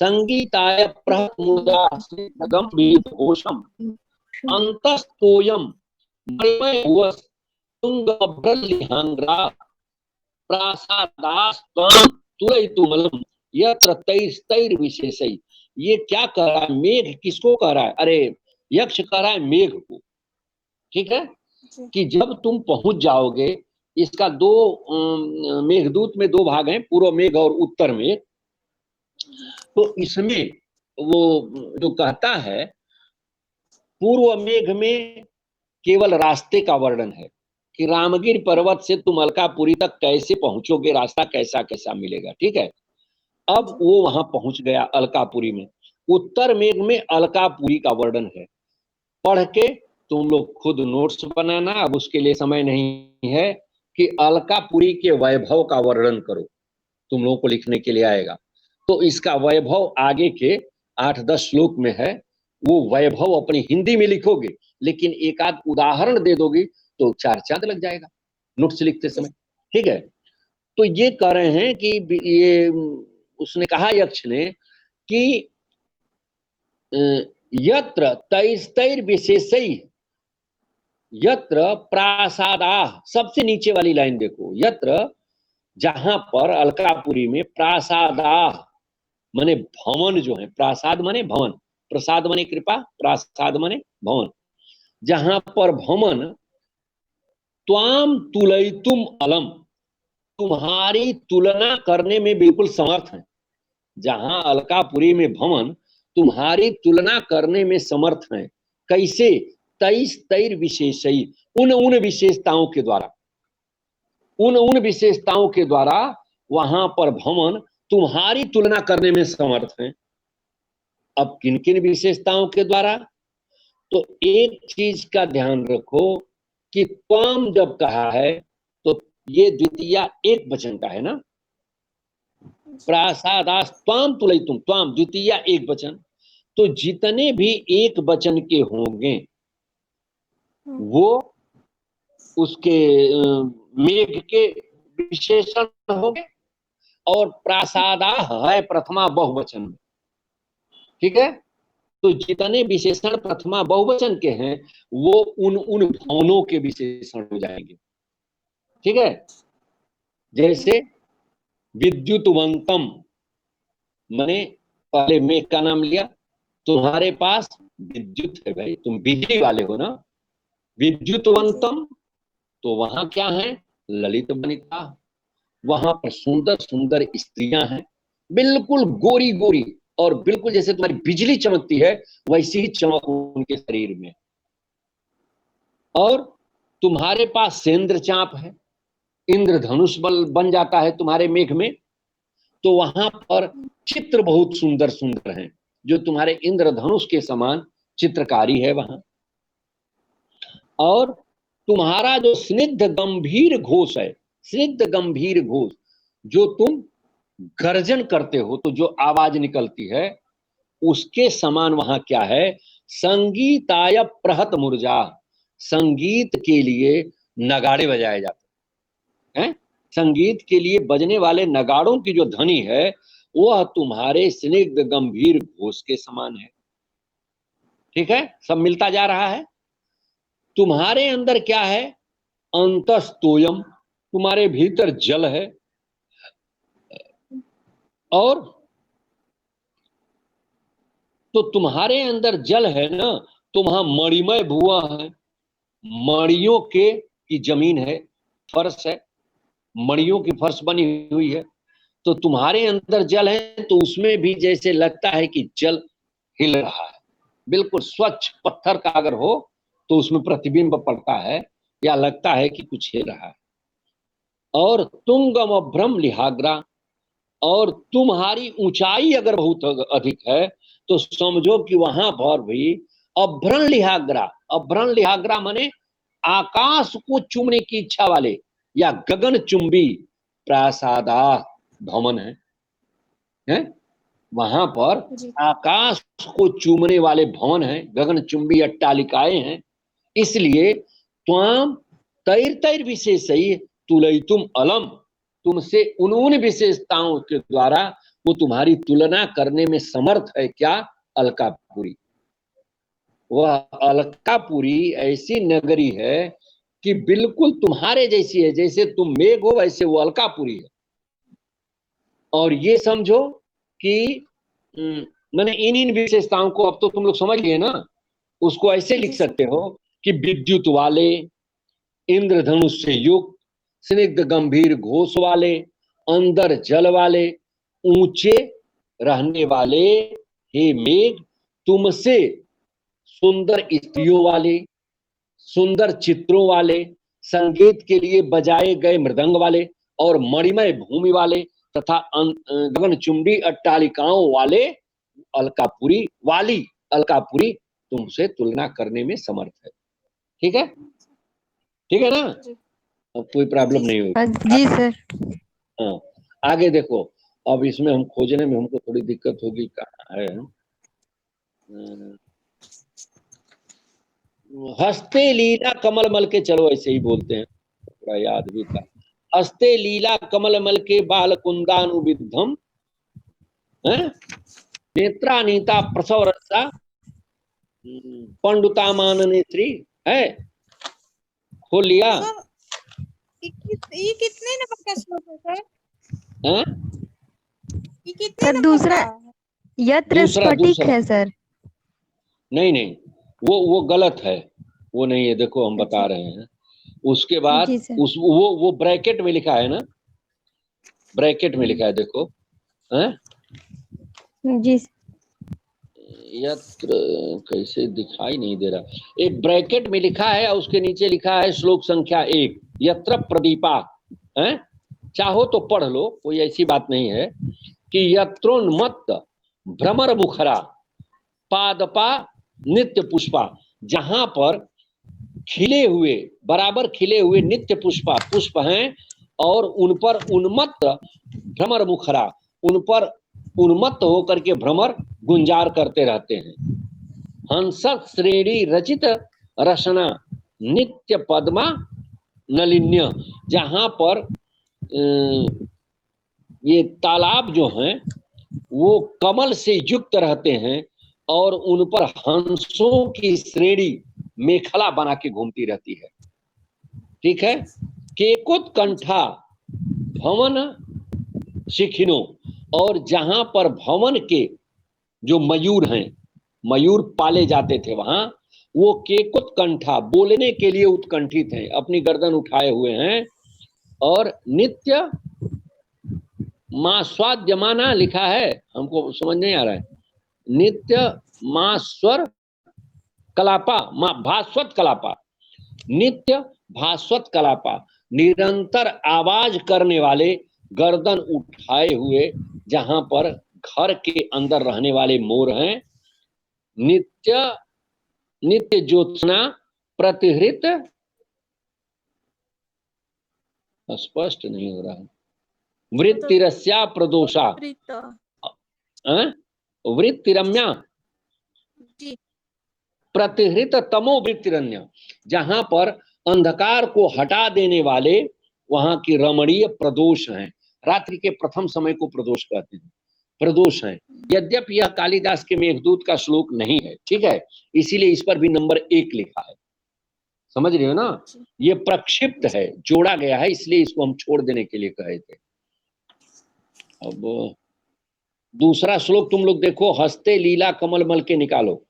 संगीताय प्रहमुदा गंभीर घोषम अंतस्तोयम मणिमय हुवस तुंगभ्रलिहांग्रा प्रासादास्त्वं तुलयितुमलम यत्र तैस्तैर विशेषै। ये क्या कह रहा है? मेघ किसको कह रहा है? अरे यक्ष कह रहा है मेघ को। ठीक है कि जब तुम पहुंच जाओगे, इसका दो मेघदूत में दो भाग हैं, पूर्व मेघ और उत्तर मेघ। तो इसमें वो जो कहता है, पूर्व मेघ में केवल रास्ते का वर्णन है कि रामगिर पर्वत से तुम अलकापुरी तक कैसे पहुंचोगे, रास्ता कैसा कैसा मिलेगा। ठीक है, अब वो वहां पहुंच गया अलकापुरी में। उत्तर मेघ में अलकापुरी का वर्णन है, पढ़ के तुम लोग खुद नोट्स बनाना। अब उसके लिए समय नहीं है कि अलकापुरी के वैभव का वर्णन करो, तुम लोगों को लिखने के लिए आएगा। तो इसका वैभव आगे के 8-10 श्लोक में है। वो वैभव अपनी हिंदी में लिखोगे, लेकिन एक आध उदाहरण दे दोगी तो 4 चांद लग जाएगा नोट्स लिखते समय। ठीक है, तो ये कह रहे हैं कि ये उसने कहा यक्ष ने कि यत्र तैस्तैर विशेषै यत्र प्रासादा, सबसे नीचे वाली लाइन देखो, यत्र जहां पर अलकापुरी में प्रासादा माने भवन जो है, प्रासाद माने भवन, प्रसाद माने कृपा, प्रासाद माने भवन, जहां पर भवन त्वाम तुलयितुम अलम, तुम्हारी तुलना करने में बिल्कुल समर्थ है। जहां अलकापुरी में भवन तुम्हारी तुलना करने में समर्थ है। कैसे? तैर विशेषई, उन विशेषताओं के द्वारा, उन विशेषताओं के द्वारा वहां पर भवन तुम्हारी तुलना करने में समर्थ है। अब किन किन विशेषताओं के द्वारा? तो एक चीज का ध्यान रखो कि त्वम जब कहा है तो ये द्वितीया एक वचन का है ना, प्रासादास त्वाम तुलयितुम, त्वाम द्वितीया एक वचन। तो जितने भी एक वचन के होंगे वो उसके मेघ के विशेषण होंगे, और प्रासादा है प्रथमा बहुवचन में। ठीक है, तो जितने विशेषण प्रथमा बहुवचन के हैं वो उन भवनों के विशेषण हो जाएंगे। ठीक है, जैसे विद्युतवंतम माने पहले मेघ का नाम लिया, तुम्हारे पास विद्युत है भाई, तुम बिजली वाले हो ना। विद्युतवंतम, तो वहां क्या है? ललित वनिता, वहां पर सुंदर सुंदर स्त्रियां हैं, बिल्कुल गोरी गोरी, और बिल्कुल जैसे तुम्हारी बिजली चमकती है वैसी ही चमक उनके शरीर में। और तुम्हारे पास सेंद्र चाप है, इंद्रधनुष बल बन जाता है तुम्हारे मेघ में। तो वहां पर चित्र बहुत सुंदर सुंदर हैं, जो तुम्हारे इंद्रधनुष के समान चित्रकारी है वहां। और तुम्हारा जो स्निग्ध गंभीर घोष है, स्निग्ध गंभीर घोष, जो तुम गर्जन करते हो तो जो आवाज निकलती है उसके समान वहां क्या है? संगीताय प्रहत मुर्जा, संगीत के लिए नगाड़े बजाए जाते हैं। संगीत के लिए बजने वाले नगाड़ों की जो ध्वनि है वह तुम्हारे स्निग्ध गंभीर घोष के समान है। ठीक है, सब मिलता जा रहा है। तुम्हारे अंदर क्या है? अंतस्तोयम, तुम्हारे भीतर जल है, और तो तुम्हारे अंदर जल है ना, तो वहां मणिमय भुआ है, मणियों के की जमीन है, फर्श है, मणियों की फर्श बनी हुई है। तो तुम्हारे अंदर जल है तो उसमें भी जैसे लगता है कि जल हिल रहा है। बिल्कुल स्वच्छ पत्थर का अगर हो तो उसमें प्रतिबिंब पड़ता है या लगता है कि कुछ हिल रहा है। और तुंगम अभ्रम लिहाग्रा, और तुम्हारी ऊंचाई अगर बहुत अधिक है तो समझो कि वहां पर भी अभ्रण लिहाग्रा, अभ्रण लिहाग्रा माने आकाश को चूमने की इच्छा वाले या गगन चुंबी प्रासादा भवन है? वहां पर आकाश को चूमने वाले भवन हैं, गगन चुंबी अट्टालिकाएं हैं। इसलिए त्वाम तैर विशेषई तुलयितुम अलम, तुमसे उन विशेषताओं के द्वारा वो तुम्हारी तुलना करने में समर्थ है क्या? अलकापुरी। वह अलकापुरी ऐसी नगरी है कि बिल्कुल तुम्हारे जैसी है, जैसे तुम मेघ हो वैसे वो अलकापुरी है। और ये समझो कि मैंने इन विशेषताओं को अब तो तुम लोग समझ लिए ना। उसको ऐसे लिख सकते हो कि विद्युत वाले, इंद्रधनुष से युक्त, स्निग्ध गंभीर घोष वाले, अंदर जल वाले, ऊंचे रहने वाले, हे मेघ तुमसे सुंदर स्त्रियों वाले, सुंदर चित्रों वाले, संगीत के लिए बजाए गए मृदंग वाले और मणिमय भूमि वाले तथा गगनचुंबी अट्टालिकाओं वाले अलकापुरी वाली अलकापुरी तुमसे तुलना करने में समर्थ है। ठीक है, ठीक है ना? अब कोई प्रॉब्लम नहीं होगी। जी सर। हाँ, आगे देखो। अब इसमें हम खोजने में हमको थोड़ी दिक्कत होगी। कहाँ है? हस्ते लीला कमल मल के, चलो ऐसे ही बोलते हैं, थोड़ा याद भी था। हस्ते लीला कमल मल के बाल कुंदानुविद्धम नेत्रानीता प्रसव रसा पंडुतामान नेत्री है। खोल लिया? ये कितने नंबर का श्लोक है सर? हाँ? ये कितने सर नंबर दूसरा का? यत्र स्फटिक है सर। नहीं नहीं, वो गलत है, वो नहीं है। देखो हम बता रहे हैं। उसके बाद उस वो ब्रैकेट में लिखा है ना, ब्रैकेट में लिखा है, देखो। हैं? जी। यत्र कैसे दिखाई नहीं दे रहा। एक ब्रैकेट में लिखा है और उसके नीचे लिखा है श्लोक संख्या 1, यत्र प्रदीपा। हैं? चाहो तो पढ़ लो, कोई ऐसी बात नहीं है। कि यत्रोन्मत्त भ्रमर मुखरा पादपा नित्य पुष्पा, जहां पर खिले हुए, बराबर खिले हुए नित्य पुष्पा पुष्प हैं और उन पर उन्मत्त भ्रमर मुखरा, उन पर उन्मत्त होकर के भ्रमर गुंजार करते रहते हैं। हंस श्रेणी रचित रसना नित्य पद्मा नलिन्य, जहां पर ये तालाब जो हैं वो कमल से युक्त रहते हैं और उन पर हंसों की श्रेणी मेखला बना के घूमती रहती है। ठीक है। केकुत कंठा भवन शिखिनो, और जहां पर भवन के जो मयूर हैं, मयूर पाले जाते थे वहां, वो केकुत कंठा बोलने के लिए उत्कंठित हैं, अपनी गर्दन उठाए हुए हैं। और नित्य मां स्वाद्यमाना लिखा है, हमको समझ नहीं आ रहा है। नित्य मां स्वर कलापा, मां भास्वत कलापा, नित्य भास्वत कलापा, निरंतर आवाज करने वाले, गर्दन उठाए हुए, जहां पर घर के अंदर रहने वाले मोर हैं। नित्य नित्य ज्योत्सना प्रतिहृत, स्पष्ट नहीं हो रहा है। वृत्तिरस्या प्रदोषा, वृत्तिरम्या प्रतिहृत तमो वृत्तिरन्य, जहां पर अंधकार को हटा देने वाले वहां की रमणीय प्रदोष हैं। रात्रि के प्रथम समय को प्रदोष कहते हैं, प्रदोष हैं। यद्यपि यह कालिदास के मेघदूत का श्लोक नहीं है, ठीक है, इसीलिए इस पर भी नंबर 1 लिखा है। समझ रहे हो ना? ये प्रक्षिप्त है, जोड़ा गया है, इसलिए इसको हम छोड़ देने के लिए कहे थे। अब दूसरा श्लोक तुम लोग देखो, हस्ते लीला कमल मल के निकालो।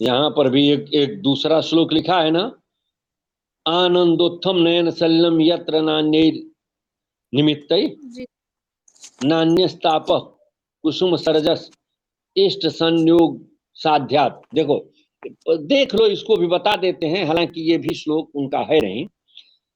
यहां पर भी एक दूसरा श्लोक लिखा है ना, आनंदोत्थम नयन सलिलम यत्र नान्य निमित्तै नान्यस्ताप कुसुम सरजस इष्ट संयोग साध्यात। देखो देख लो, इसको भी बता देते हैं, हालांकि ये भी श्लोक उनका है नहीं।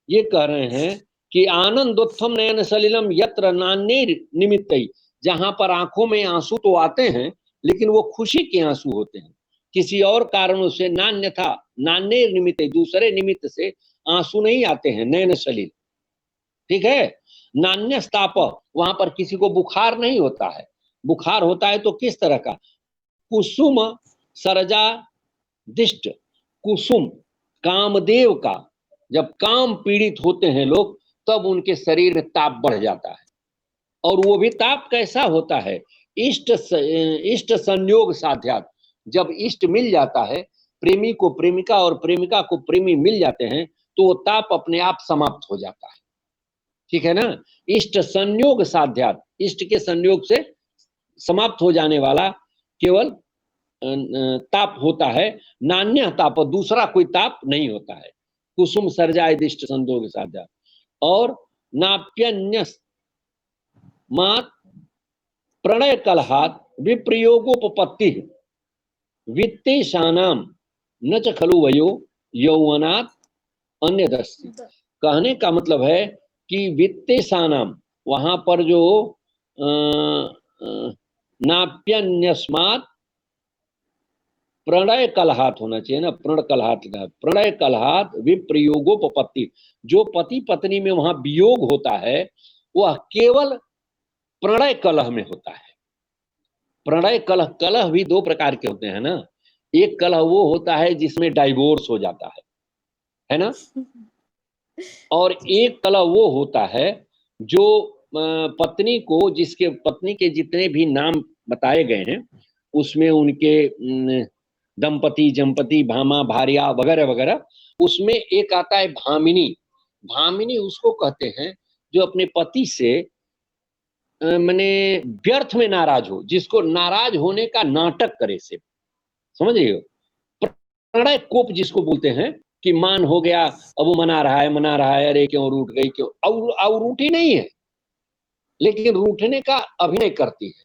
ये कह रहे हैं कि आनंदोत्थम नयन सलिलम यत्र नान्य निमित्तै, जहां पर आंखों में आंसू तो आते हैं लेकिन वो खुशी के आंसू होते हैं, किसी और कारणों से नान्य था, नान्य निमित्त, दूसरे निमित्त से आंसू नहीं आते हैं, नयन सलिल। ठीक है। नान्यस्ताप, वहां पर किसी को बुखार नहीं होता है। बुखार होता है तो किस तरह का? कुसुम सरजा दिष्ट, कुसुम कामदेव का, जब काम पीड़ित होते हैं लोग तब उनके शरीर में ताप बढ़ जाता है। और वो भी ताप कैसा होता है, इष्ट संयोग साध्यात, जब इष्ट मिल जाता है, प्रेमी को प्रेमिका और प्रेमिका को प्रेमी मिल जाते हैं तो वो ताप अपने आप समाप्त हो जाता है। ठीक है ना, इष्ट संयोग साध्यात, इष्ट के संयोग से समाप्त हो जाने वाला केवल ताप होता है, नान्य ताप, दूसरा कोई ताप नहीं होता है। कुसुम सर्जाय इष्ट संयोग साध्यात। और नाप्यन्य मात प्रणय कलहात विप्रयोगोपपत्ति वित्तेशानाम न च खलु वयो यौवनात् अन्यदस्ति। कहने का मतलब है कि वित्तेशानाम, वहां पर जो नाप्यन्यस्मात् प्रणय कलहात होना चाहिए ना, प्रण कलहात का प्रणय कलहात विप्रयोगोपपत्ति, जो पति पत्नी में वहां वियोग होता है वह केवल प्रणय कलह में होता है। प्रणय कलह, कलह भी दो प्रकार के होते हैं ना, एक कलह वो होता है जिसमें डाइवोर्स हो जाता है ना, और एक कलह वो होता है जो पत्नी को, जिसके पत्नी के जितने भी नाम बताए गए हैं उसमें उनके दंपति, जंपति, भामा, भार्या वगैरह वगैरह, उसमें एक आता है भामिनी। भामिनी उसको कहते हैं जो अपने पति से माने व्यर्थ में नाराज हो, जिसको नाराज होने का नाटक करे से, समझ रहे हो, प्रणय कोप जिसको बोलते हैं कि मान हो गया, अब वो मना रहा है, अरे क्यों रूठ गई, क्यों, और रूठी नहीं है लेकिन रूठने का अभिनय करती है।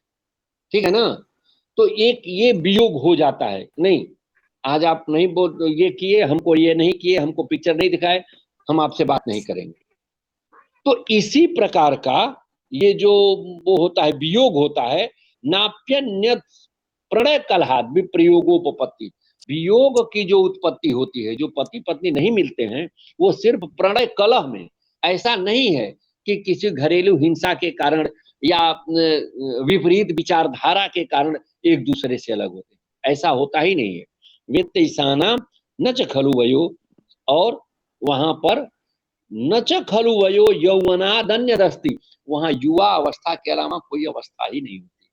ठीक है ना, तो एक ये वियोग हो जाता है, नहीं आज आप नहीं बोल, ये किए हमको, ये नहीं किए हमको, पिक्चर नहीं दिखाए, हम आपसे बात नहीं करेंगे। तो इसी प्रकार का ये जो वो होता है, वियोग होता है, नाप्यन्य प्रणय कलहात विप्रयोगोपपत्ति, वियोग की जो उत्पत्ति होती है, जो पति पत्नी नहीं मिलते हैं वो सिर्फ प्रणय कलह में, ऐसा नहीं है कि किसी घरेलू हिंसा के कारण या विपरीत विचारधारा के कारण एक दूसरे से अलग होते, ऐसा होता ही नहीं है। वित्तईसाना न च खलु वयो, और वहां पर न च खलु वयो यौवनादन्यदस्ति, वहां युवा अवस्था के अलावा कोई अवस्था ही नहीं होती,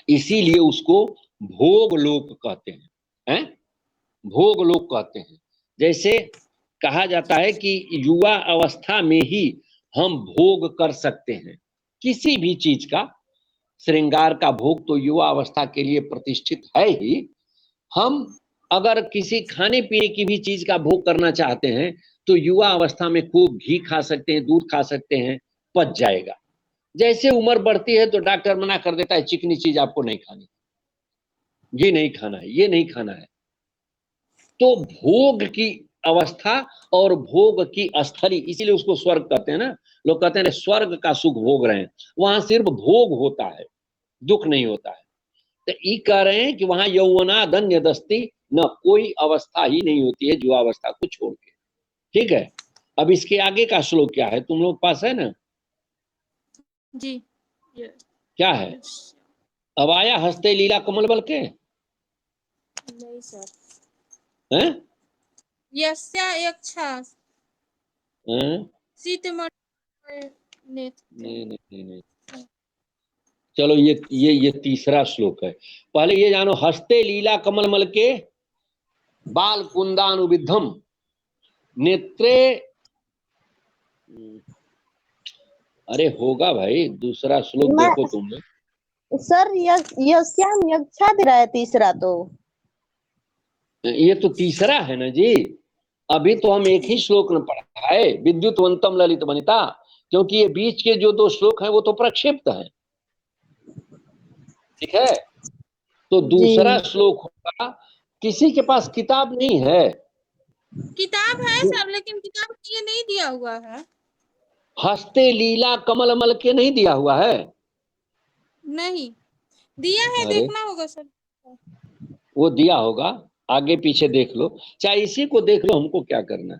इसीलिए उसको भोग लोक कहते हैं, भोग लोक कहते हैं। जैसे कहा जाता है कि युवा अवस्था में ही हम भोग कर सकते हैं किसी भी चीज का, श्रृंगार का भोग तो युवा अवस्था के लिए प्रतिष्ठित है ही। हम अगर किसी खाने पीने की भी चीज का भोग करना चाहते हैं तो युवा अवस्था में खूब घी खा सकते हैं, दूध खा सकते हैं, पच जाएगा। जैसे उम्र बढ़ती है तो डॉक्टर मना कर देता है, चिकनी चीज आपको नहीं खानी, ये नहीं खाना है, ये नहीं खाना है। तो भोग की अवस्था और भोग की स्थली, इसीलिए उसको स्वर्ग कहते हैं ना, लोग कहते हैं स्वर्ग का सुख भोग रहे हैं, वहां सिर्फ भोग होता है, दुख नहीं होता है। तो ये कह रहे हैं कि वहां यौवनादन्य दस्ती, न कोई अवस्था ही नहीं होती है जो अवस्था को छोड़ के। ठीक है, अब इसके आगे का श्लोक क्या है, तुम लोग पास है ना जी। क्या है, अब आया हंसते लीला कमल बल के, नहीं सर, हैं यस्या यक्षा हैं? सीतमढ़ी नहीं नहीं नहीं, चलो ये तीसरा श्लोक है। पहले ये जानो, हस्ते लीला कमल मल के बाल कुंदानुविद्धम नेत्रे, अरे होगा भाई, दूसरा श्लोक देखो तुमने सर, यस्याम यक्षा दे रहा है तीसरा, तो ये तो तीसरा है ना जी, अभी तो हम एक ही श्लोक में पढ़ा है, विद्युतवंतम ललित वनिता, क्योंकि ये बीच के जो दो श्लोक हैं वो तो प्रक्षिप्त हैं। ठीक है, तो दूसरा श्लोक होगा, किसी के पास किताब नहीं है, किताब है सर, लेकिन किताब ये नहीं दिया हुआ है, हस्ते लीला कमल मल के नहीं दिया हुआ है, नहीं दिया है, अरे देखना होगा सर, वो दिया होगा, आगे पीछे देख लो, चाहे इसी को देख लो, हमको क्या करना है।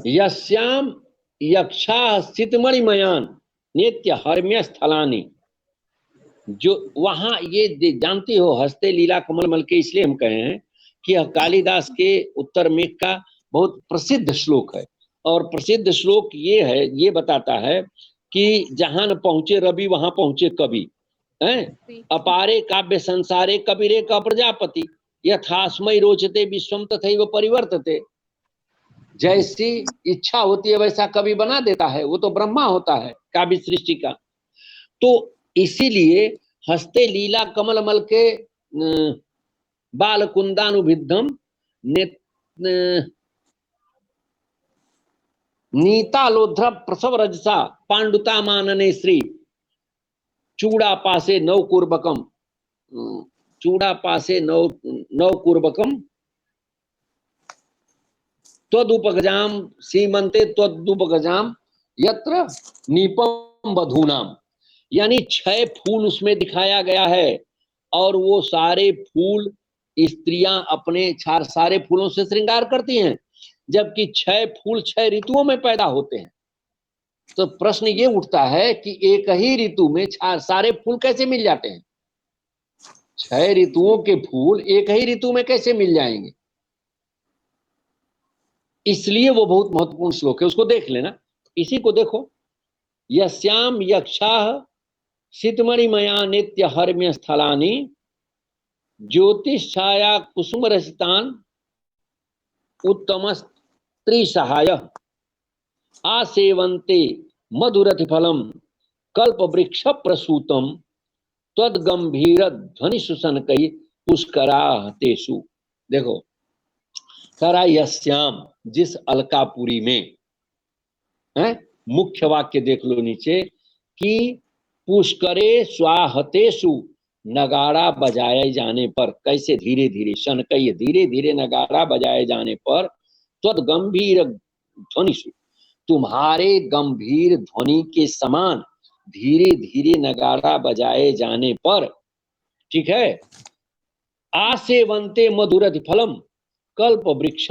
यस्याम यक्षा सितमणिमयान नित्य हर्म्य स्थलानी, जो वहां ये जानती हो, हस्ते लीला कमल मल के, इसलिए हम कहे हैं कि यह कालिदास के उत्तर मेघ का बहुत प्रसिद्ध श्लोक है। और प्रसिद्ध श्लोक ये है, ये बताता है कि जहां न पहुंचे रवि वहां पहुंचे कवि, हैं अपारे काव्य संसारे कबीरे का प्रजापति, यथास्मै रोचते विश्वम तथैव परिवर्तते। जैसी इच्छा होती है वैसा कवि बना देता है, वो तो ब्रह्मा होता है काव्य सृष्टि का। तो इसीलिए हस्ते लीला कमलमल के बाल कुंदानुभिद्धम नीतालोध्र प्रसव रजसा पांडुता मानने श्री चूड़ा पासे नवकुर्बकम, चूड़ा पासे नवकुर्बकम त्वदुपगजाम सीमंते त्वदुपगजाम यत्र नीपम बधूनाम। यानी 6 फूल उसमें दिखाया गया है और वो सारे फूल स्त्रियां अपने सारे फूलों से श्रृंगार करती हैं, जबकि 6 फूल 6 ऋतुओं में पैदा होते हैं। तो प्रश्न ये उठता है कि एक ही ऋतु में सारे फूल कैसे मिल जाते हैं? 6 ऋतुओं के फूल एक ही ऋतु में कैसे मिल जाएंगे? इसलिए वो बहुत महत्वपूर्ण श्लोक है, उसको देख लेना। इसी को देखो, यस्याम यक्षाः सितमणिमया नित्य हर्म्य स्थलानि ज्योतिष छाया कुसुम रसितान उत्तम स्त्री सहाय आसेवन्ते मधुरति फलम कल्प वृक्ष प्रसूतम तद गंभीर ध्वनि सुसनकई पुष्कराहतेषु। देखो करा यस्याम, जिस अलकापुरी में है, मुख्य वाक्य देख लो नीचे कि पुष्करे स्वाहतेषु, नगाड़ा बजाए जाने पर, कैसे धीरे धीरे, शनकई धीरे धीरे नगाड़ा बजाए जाने पर, त्वद गंभीर ध्वनिषु, तुम्हारे गंभीर ध्वनि के समान धीरे धीरे नगाड़ा बजाए जाने पर, ठीक है, आसेवन्ते मधुरति फलम कल्प वृक्ष